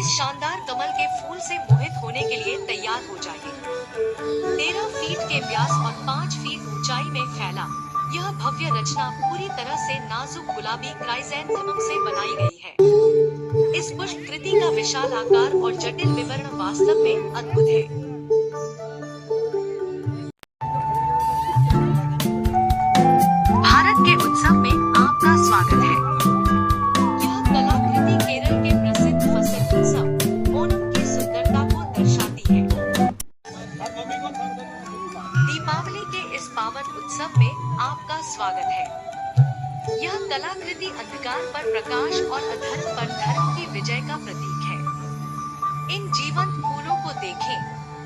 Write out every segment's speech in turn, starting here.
इस शानदार कमल के फूल से मोहित होने के लिए तैयार हो जाइए। 13 फीट के व्यास और 5 फीट ऊंचाई में फैला यह भव्य रचना पूरी तरह से नाजुक गुलाबी क्राइसैंथेमम से बनाई गई है। इस पुष्प कृति का विशाल आकार और जटिल विवरण वास्तव में अद्भुत है। भारत के उत्सव में आपका स्वागत है। यह कलाकृति केरल के प्रसिद्ध फसल उत्सव ओणम की सुंदरता को दर्शाती है। दीपावली के इस पावन उत्सव में आपका स्वागत है। यह कलाकृति अंधकार पर प्रकाश और अधर्म पर धर्म की विजय का प्रतीक है। इन जीवंत फूलों को देखें,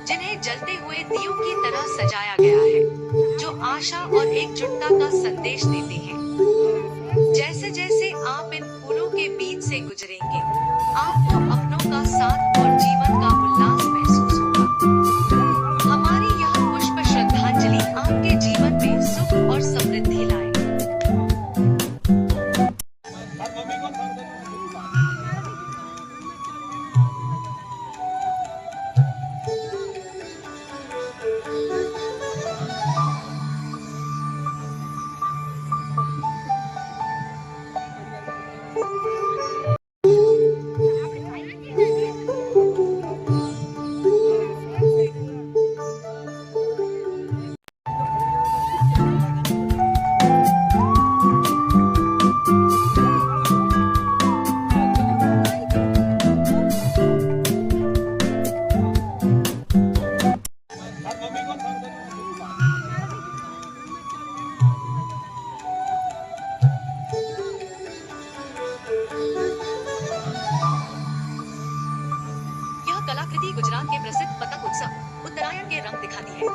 जिन्हें जलते हुए दियों की तरह सजाया गया है, जो आशा और एकजुटता का संदेश देते हैं। जैसे जैसे आप इन फूलों के बीच से गुजरेंगे, आपको अपनों का साथ और जीवन का उल्लास महसूस होगा। हमारी यह पुष्प श्रद्धांजलि आपके जीवन में सुख और समृद्धि लाए। कलाकृति गुजरात के प्रसिद्ध पतंग उत्सव उत्तरायण के रंग दिखाती है।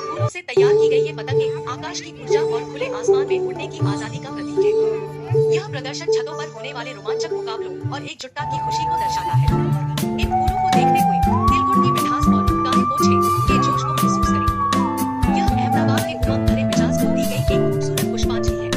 फूलों से तैयार की गई ये पतंगें आकाश की ऊर्जा और खुले आसमान में उड़ने की आजादी का प्रतीक है। यह प्रदर्शन छतों पर होने वाले रोमांचक मुकाबलों और एकजुटता की खुशी को दर्शाता है। इन फूलों को देखते हुए तिलगुड़ की मिठास और गाने पोछे के जोश को महसूस करें। यह अहमदाबाद के उमंग भरे मिजाज को दी गई एक खूबसूरत पुष्पांजलि है।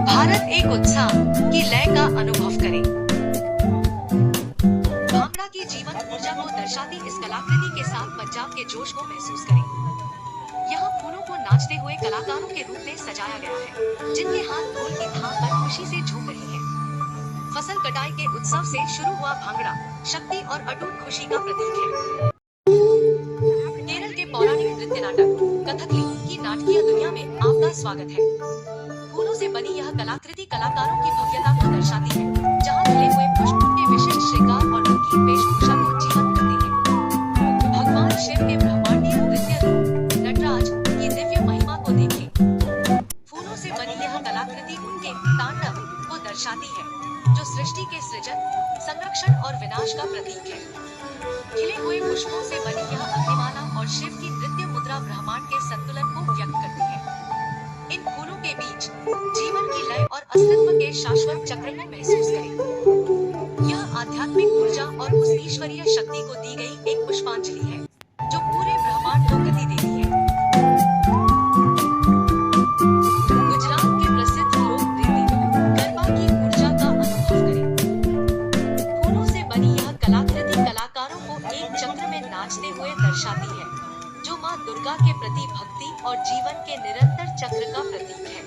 भारत एक उत्साह की लय का अनुभव करें। भांगड़ा की जीवन ऊर्जा को दर्शाती इस कलाकृति के साथ पंजाब के जोश को महसूस करें। यहाँ फूलों को नाचते हुए कलाकारों के रूप में सजाया गया है, जिनके हाथ ढोल की थाप पर खुशी से झूम रहे हैं। फसल कटाई के उत्सव से शुरू हुआ भांगड़ा शक्ति और अटूट खुशी का प्रतीक है। केरल के पौराणिक नृत्य नाटक कथकली की नाटकीय दुनिया में आपका स्वागत है। फूलों से बनी यह कलाकृति कलाकारों की भव्यता को दर्शाती है, जहां खिले हुए पुष्प के विशिष्ट श्रृंगार और रंगीन वेशभूषा को जीवंत करते हैं। भगवान शिव के ब्रह्मांडीय नृत्य रूप नटराज की दिव्य महिमा को देखें। फूलों से बनी यह कलाकृति उनके तांडव को दर्शाती है, जो सृष्टि के सृजन, संरक्षण और विनाश का प्रतीक है। खिले हुए पुष्पों से बनी यह अग्निमाला और शिव की नृत्य मुद्रा ब्रह्मांड के संतुलन को व्यक्त करती है। इन फूलों के बीच जीवन की लय और अस्तित्व के शाश्वत चक्र को महसूस करें। यह आध्यात्मिक ऊर्जा और उस ईश्वरीय शक्ति को दी गई एक पुष्पांजलि है, जो पूरे ब्रह्मांड को गति देती है। गुजरात के प्रसिद्ध लोक नृत्य गरबा की ऊर्जा का अनुभव करें। फूलों से बनी यह कलाकृति कलाकारों को एक चक्र में नाचते हुए दर्शाती है, जो मां दुर्गा के प्रति भक्ति और जीवन के निरंतर चक्र का प्रतीक है।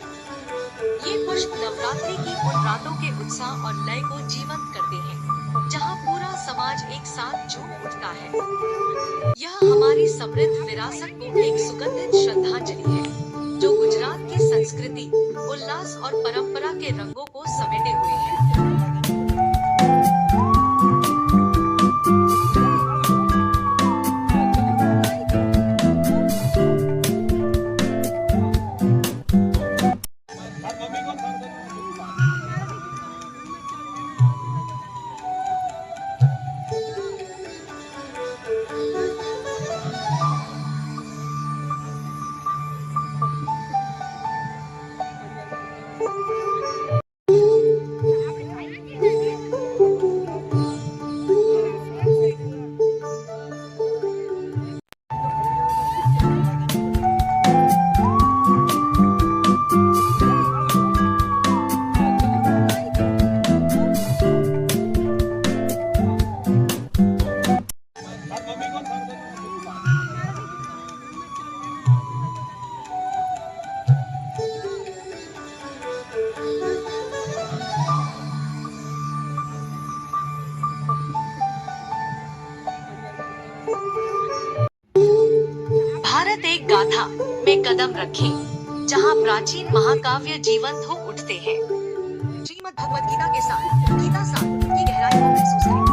ये पुष्प नवरात्रि की उन रातों के उत्साह और लय को जीवंत करते हैं, जहां पूरा समाज एक साथ झूम उठता है। यह हमारी समृद्ध विरासत को एक सुगंधित श्रद्धांजलि है, जो गुजरात की संस्कृति, उल्लास और परंपरा के रंगों को समेटे हुए है। भारत एक गाथा में कदम रखे, जहाँ प्राचीन महाकाव्य जीवंत हो उठते हैं। श्रीमद् भगवत गीता के साथ गीता सार की गहराई को महसूस करें।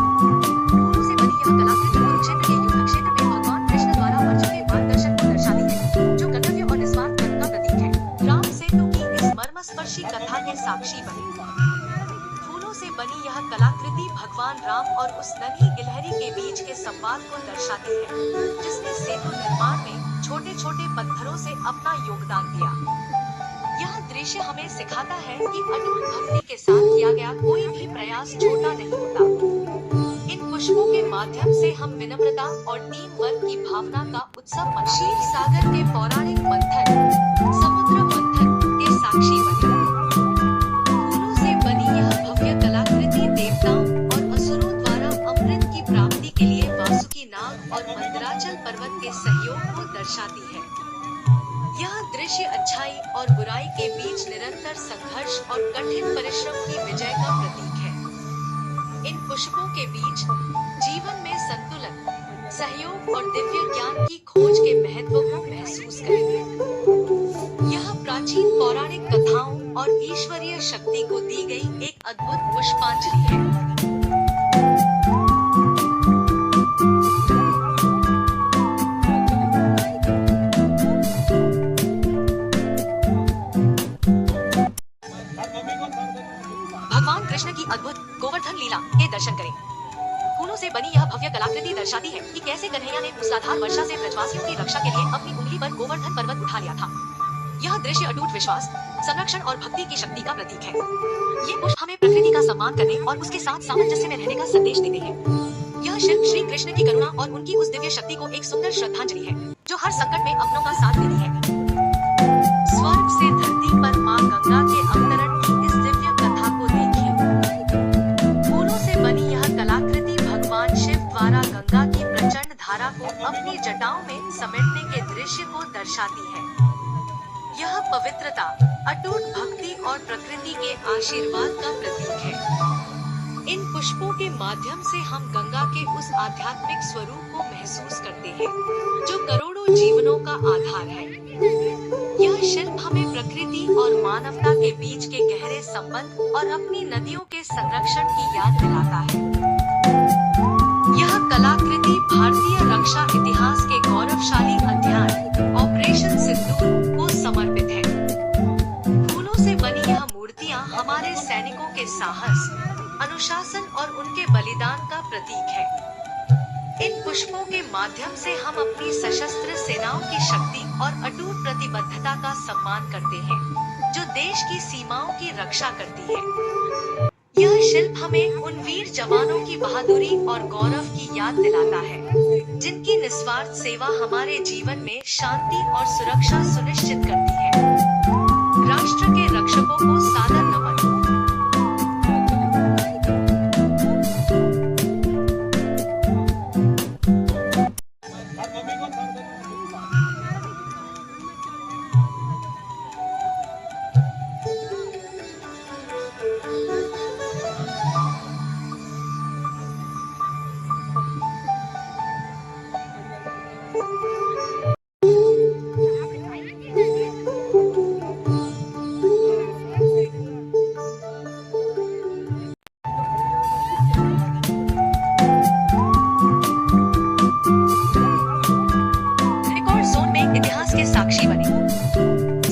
फूलों से बनी यह कलाकृति कुरुक्षेत्र के युद्ध क्षेत्र में भगवान कृष्ण द्वारा अर्जुन के मार्गदर्शन को दर्शाती है, जो कर्तव्य और निस्वार्थ कर्म का प्रतीक है। राम सेतु की इस मर्मस्पर्शी कथा के साक्षी बने। फूलों से बनी यह कलाकृति भगवान राम और उस नन्ही गिलहरी के बीच के संवाद को दर्शाती है, जिसने सेतु निर्माण में छोटे छोटे पत्थरों से अपना योगदान दिया। यह दृश्य हमें सिखाता है कि अटूट भक्ति के साथ किया गया कोई भी प्रयास छोटा नहीं होता। इन पुष्पों के माध्यम से हम विनम्रता और टीम वर्क की भावना का उत्सव मनाते हैं। क्षीर सागर के पौराणिक मंथन, समुद्र मंथन के साक्षी बने। फूलों से बनी यह भव्य कलाकृति देवताओं और असुरों द्वारा अमृत की प्राप्ति के लिए वासुकी नाग और मंदराचल पर्वत के सहयोग को दर्शाती है। यह दृश्य अच्छाई और बुराई के बीच निरंतर संघर्ष और कठिन परिश्रम की विजय का प्रतीक है। इन पुष्पों के बीच जीवन में संतुलन, सहयोग और दिव्य ज्ञान की खोज के महत्व को महसूस करेंगे। यह प्राचीन पौराणिक कथाओं और ईश्वरीय शक्ति को दी गई एक अद्भुत पुष्पांजलि है। भगवान कृष्ण की अद्भुत गोवर्धन लीला के दर्शन करें। फूलों से बनी यह भव्य कलाकृति दर्शाती है कि कैसे कन्हैया ने मूसलाधार वर्षा से ब्रजवासियों की रक्षा के लिए अपनी उंगली पर गोवर्धन पर्वत उठा लिया था। यह दृश्य अटूट विश्वास, संरक्षण और भक्ति की शक्ति का प्रतीक है। ये पुष्प हमें प्रकृति का सम्मान करने और उसके साथ सामंजस्य में रहने का संदेश देते हैं। यह शिल्प श्री कृष्ण की करुणा और उनकी उस दिव्य शक्ति को एक सुंदर श्रद्धांजलि है, जो हर संकट में अपनों का साथ देती है। स्वर्ग से धरती पर माँ गंगा के अवतरण की इस दिव्य कथा को देखें। फूलों से बनी यह कलाकृति भगवान शिव द्वारा गंगा की प्रचंड धारा को अपनी जटाओं में समेटने के दृश्य को दर्शाती है। यह पवित्रता, अटूट भक्ति और प्रकृति के आशीर्वाद का प्रतीक है। इन पुष्पों के माध्यम से हम गंगा के उस आध्यात्मिक स्वरूप को महसूस करते हैं, जो करोड़ों जीवनों का आधार है। यह शिल्प हमें प्रकृति और मानवता के बीच के गहरे संबंध और अपनी नदियों के संरक्षण की याद दिलाता है। यह कलाकृति भारतीय रक्षा इतिहास के गौरवशाली अध्याय ऑपरेशन सिंदूर को समर्पित है। फूलों से बनी यह मूर्तियां हमारे सैनिकों के साहस, अनुशासन और उनके बलिदान का प्रतीक है। इन पुष्पों के माध्यम से हम अपनी सशस्त्र सेनाओं की शक्ति और अटूट प्रतिबद्धता का सम्मान करते हैं, जो देश की सीमाओं की रक्षा करती है। यह शिल्प हमें उन वीर जवानों की बहादुरी और गौरव की याद दिलाता है, जिनकी निस्वार्थ सेवा हमारे जीवन में शांति और सुरक्षा सुनिश्चित करती है। राष्ट्र के रक्षकों को सादर नमन।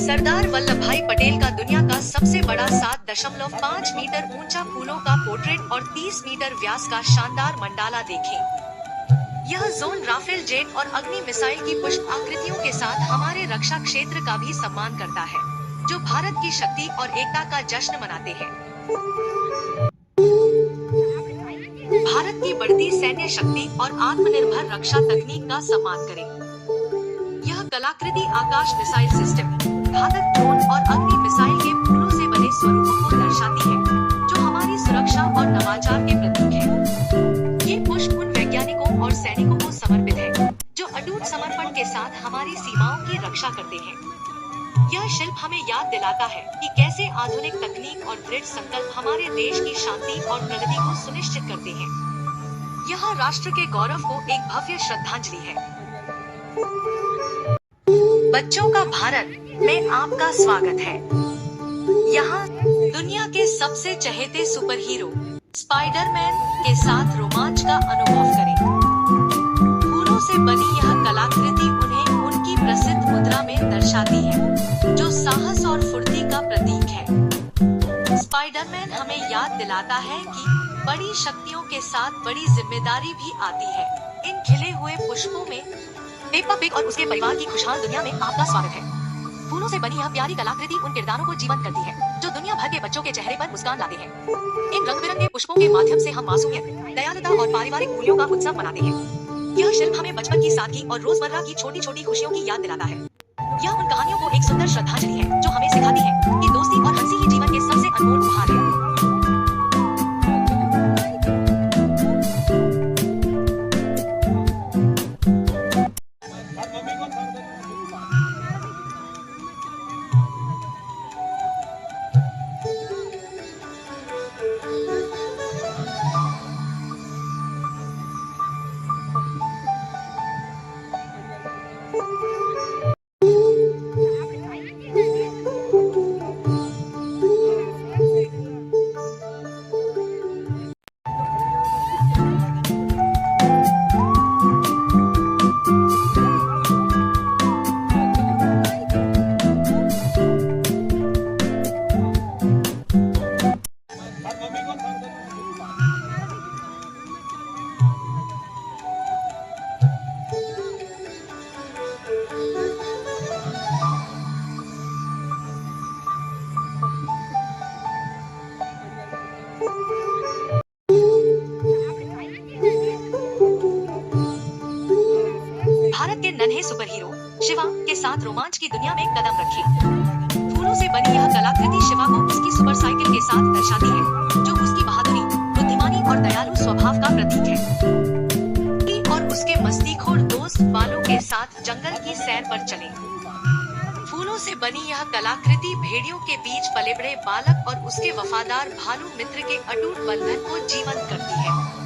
सरदार वल्लभ भाई पटेल का दुनिया का सबसे बड़ा 7.5 मीटर ऊंचा फूलों का पोर्ट्रेट और 30 मीटर व्यास का शानदार मंडाला देखें। यह जोन राफेल जेट और अग्नि मिसाइल की पुष्प आकृतियों के साथ हमारे रक्षा क्षेत्र का भी सम्मान करता है। जो भारत की शक्ति और एकता का जश्न मनाते हैं। भारत की बढ़ती सैन्य शक्ति और आत्मनिर्भर रक्षा तकनीक का सम्मान करें। यह कलाकृति आकाश मिसाइल सिस्टम, घातक ड्रोन और अग्नि मिसाइल के फूलों से बने स्वरूपों को दर्शाती है, जो हमारी सुरक्षा और नवाचार के प्रतीक है। ये पुष्प उन वैज्ञानिकों और सैनिकों को समर्पित है, जो अटूट समर्पण के साथ हमारी सीमाओं की रक्षा करते हैं। यह शिल्प हमें याद दिलाता है कि कैसे आधुनिक तकनीक और दृढ़ संकल्प हमारे देश की शांति और प्रगति को सुनिश्चित करते हैं। यह राष्ट्र के गौरव को एक भव्य श्रद्धांजलि है। बच्चों का भारत में आपका स्वागत है। यहाँ दुनिया के सबसे चहेते सुपर हीरो स्पाइडरमैन के साथ रोमांच का अनुभव करें। फूलों से बनी यह कलाकृति उन्हें उनकी प्रसिद्ध मुद्रा में दर्शाती है, जो साहस और फुर्ती का प्रतीक है। स्पाइडरमैन हमें याद दिलाता है कि बड़ी शक्तियों के साथ बड़ी जिम्मेदारी भी आती है। इन खिले हुए पुष्पों में पेप्पा पिग और उसके परिवार की खुशहाल दुनिया में आपका स्वागत है। फूलों से बनी यह प्यारी कलाकृति उन किरदारों को जीवंत करती है, जो दुनिया भर के बच्चों के चेहरे पर मुस्कान लाते हैं। इन रंग बिरंगे पुष्पों के माध्यम से हम मासूमियत, दयालुता और पारिवारिक मूल्यों का उत्सव मनाते हैं। यह शिल्प हमें बचपन की सादगी और रोजमर्रा की छोटी छोटी खुशियों की याद दिलाता है। यह उन कहानियों को एक सुंदर श्रद्धांजलि है, जो हमें सिखाती है कि दोस्ती और हंसी ही जीवन के सबसे अनमोल उपहार है। भारत के नन्हे सुपर हीरो शिवा के साथ रोमांच की दुनिया में कदम रखें। फूलों से बनी यह कलाकृति शिवा को उसकी सुपर साइकिल के साथ दर्शाती है, जो उसकी बहादुरी, बुद्धिमानी और दयालु स्वभाव का प्रतीक है। और उसके मस्तीखोर दोस्त बालों के साथ जंगल की सैर पर चले। फूलों से बनी यह कलाकृति भेड़ियों के बीच पले बड़े बालक और उसके वफादार भालू मित्र के अटूट बंधन को जीवंत करती है।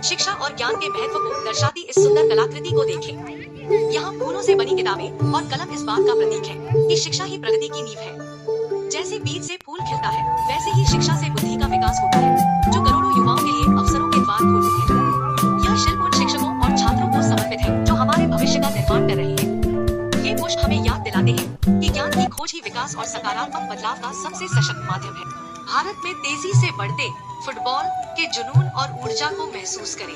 शिक्षा और ज्ञान के महत्व को दर्शाती इस सुंदर कलाकृति को देखें। यहाँ फूलों से बनी किताबें और कलम इस बात का प्रतीक है कि शिक्षा ही प्रगति की नींव है। जैसे बीज से फूल खिलता है, वैसे ही शिक्षा से बुद्धि का विकास होता है, जो करोड़ों युवाओं के लिए अवसरों के द्वार खोलती है। यह शिल्प उन शिक्षकों और छात्रों को समर्पित है, जो हमारे भविष्य का निर्माण कर रहे हैं। ये पुष्प हमें याद दिलाते हैं कि ज्ञान की खोज ही विकास और सकारात्मक बदलाव का सबसे सशक्त माध्यम है। भारत में तेजी से बढ़ते फुटबॉल के जुनून और ऊर्जा को महसूस करें।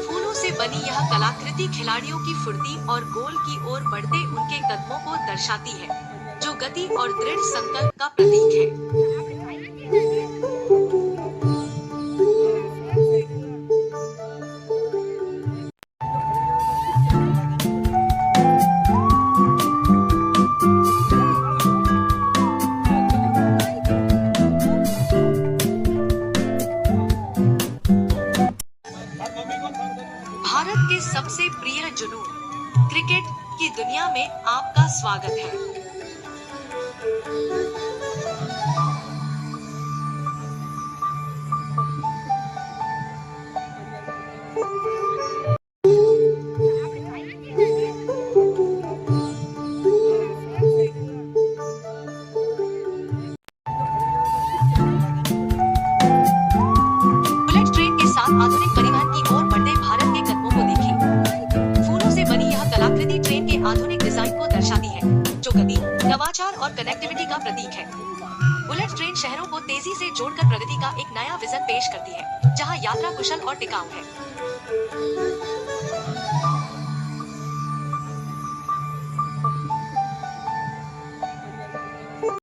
फूलों से बनी यह कलाकृति खिलाड़ियों की फुर्ती और गोल की ओर बढ़ते उनके कदमों को दर्शाती है, जो गति और दृढ़ संकल्प का प्रतीक है। भारत के सबसे प्रिय जुनून क्रिकेट की दुनिया में आपका स्वागत है। बुलेट ट्रेन के साथ आधुनिक परिवहन की ओर बढ़ते भारत के कदमों को देखें। फूलों से बनी यह कलाकृति ट्रेन के आधुनिक डिजाइन को दर्शाती है, जो गति, नवाचार और कनेक्टिविटी का प्रतीक है। बुलेट ट्रेन शहरों को तेजी से जोड़कर प्रगति का एक नया विजन पेश करती है, जहां यात्रा कुशल और टिकाऊ है।